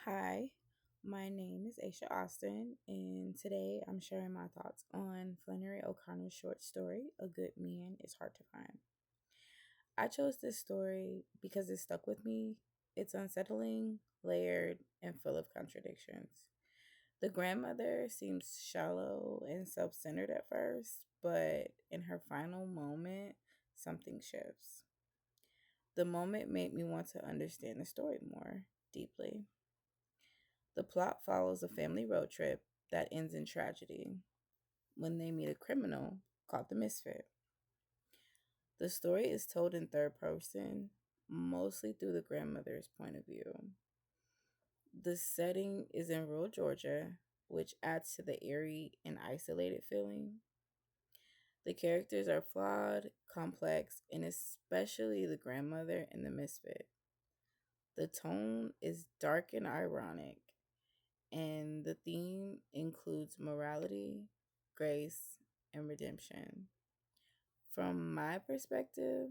Hi, my name is Aisha Austin, and today I'm sharing my thoughts on Flannery O'Connor's short story, A Good Man is Hard to Find. I chose this story because it stuck with me. It's unsettling, layered, and full of contradictions. The grandmother seems shallow and self centered at first, but in her final moment, something shifts. The moment made me want to understand the story more deeply. The plot follows a family road trip that ends in tragedy when they meet a criminal called the Misfit. The story is told in third person, mostly through the grandmother's point of view. The setting is in rural Georgia, which adds to the eerie and isolated feeling. The characters are flawed, complex, and especially the grandmother and the misfit. The tone is dark and ironic, and the theme includes morality, grace, and redemption. From my perspective,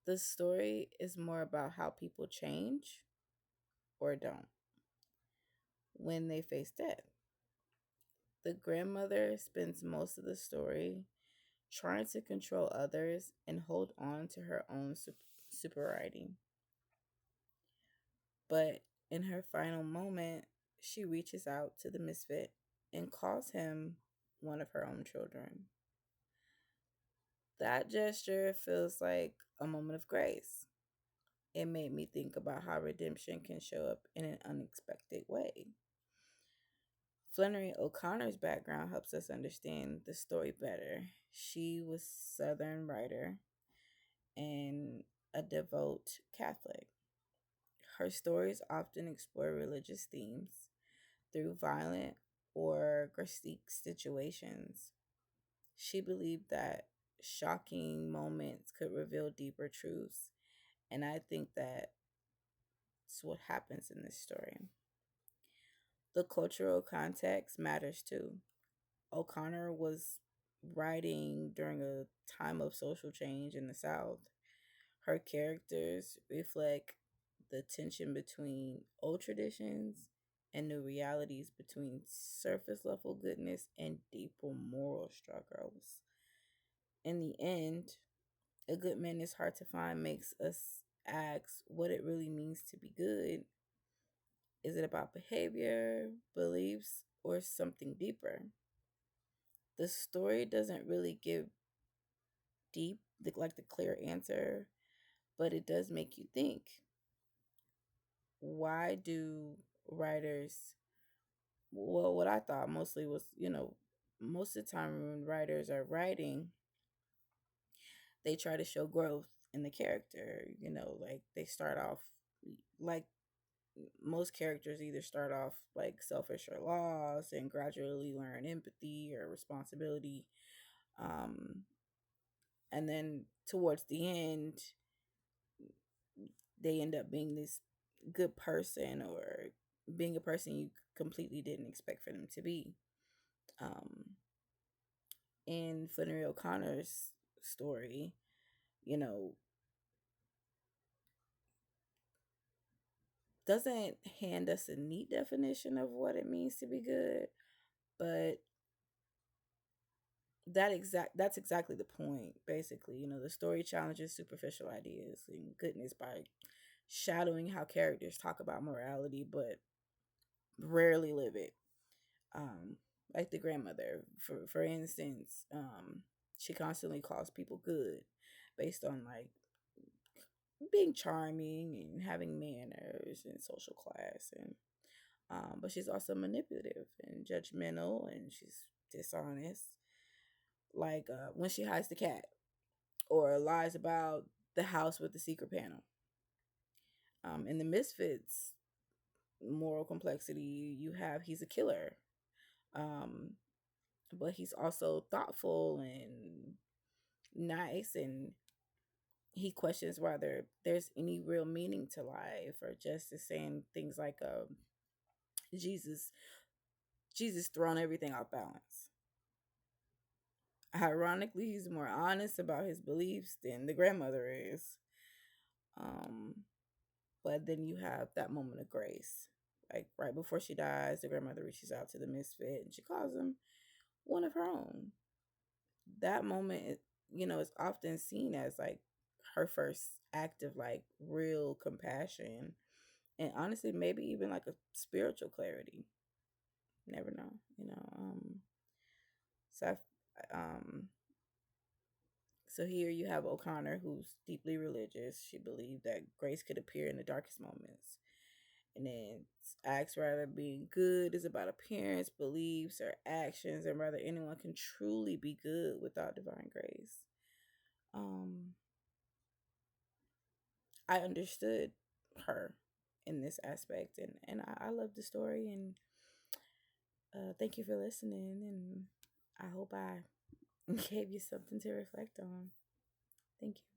the story is more about how people change or don't when they face death. The grandmother spends most of the story trying to control others and hold on to her own superiority. But in her final moment, she reaches out to the misfit and calls him one of her own children. That gesture feels like a moment of grace. It made me think about how redemption can show up in an unexpected way. Flannery O'Connor's background helps us understand the story better. She was a Southern writer and a devout Catholic. Her stories often explore religious themes through violent or grotesque situations. She believed that shocking moments could reveal deeper truths, and I think that's what happens in this story. The cultural context matters too. O'Connor was writing during a time of social change in the South. Her characters reflect the tension between old traditions and new realities, between surface level goodness and deeper moral struggles. In the end, a good man is hard to find makes us ask what it really means to be good. Is it about behavior, beliefs, or something deeper? The story doesn't really give like the clear answer, but it does make you think. Why do writers, well, what I thought mostly was, most of the time when writers are writing, they try to show growth in the character. Like they start off, like most characters either start off like selfish or lost and gradually learn empathy or responsibility. Um, and then towards the end, they end up being this good person or being a person you completely didn't expect for them to be. Um, in Flannery O'Connor's story, you know, doesn't hand us a neat definition of what it means to be good, but that's exactly the point. Basically, the story challenges superficial ideas and goodness by shadowing how characters talk about morality, but rarely live it. Um, like the grandmother, for instance, she constantly calls people good based on like being charming and having manners and social class, and but she's also manipulative and judgmental, and she's dishonest. Like when she hides the cat or lies about the house with the secret panel. In the Misfits moral complexity, you have he's a killer, um, but he's also thoughtful and nice, and he questions whether there's any real meaning to life, or just is saying things like Jesus Jesus thrown everything off balance. Ironically, he's more honest about his beliefs than the grandmother is. Um, but then you have that moment of grace Like right before she dies, the grandmother reaches out to the misfit and she calls him one of her own. That moment, is often seen as like her first act of like real compassion and honestly, maybe even like a spiritual clarity. Never know, So, so here you have O'Connor, who's deeply religious. She believed that grace could appear in the darkest moments. And then acts rather being good is about appearance, beliefs, or actions, and rather anyone can truly be good without divine grace. Um, I understood her in this aspect, and I love the story. And thank you for listening. And I hope I gave you something to reflect on. Thank you.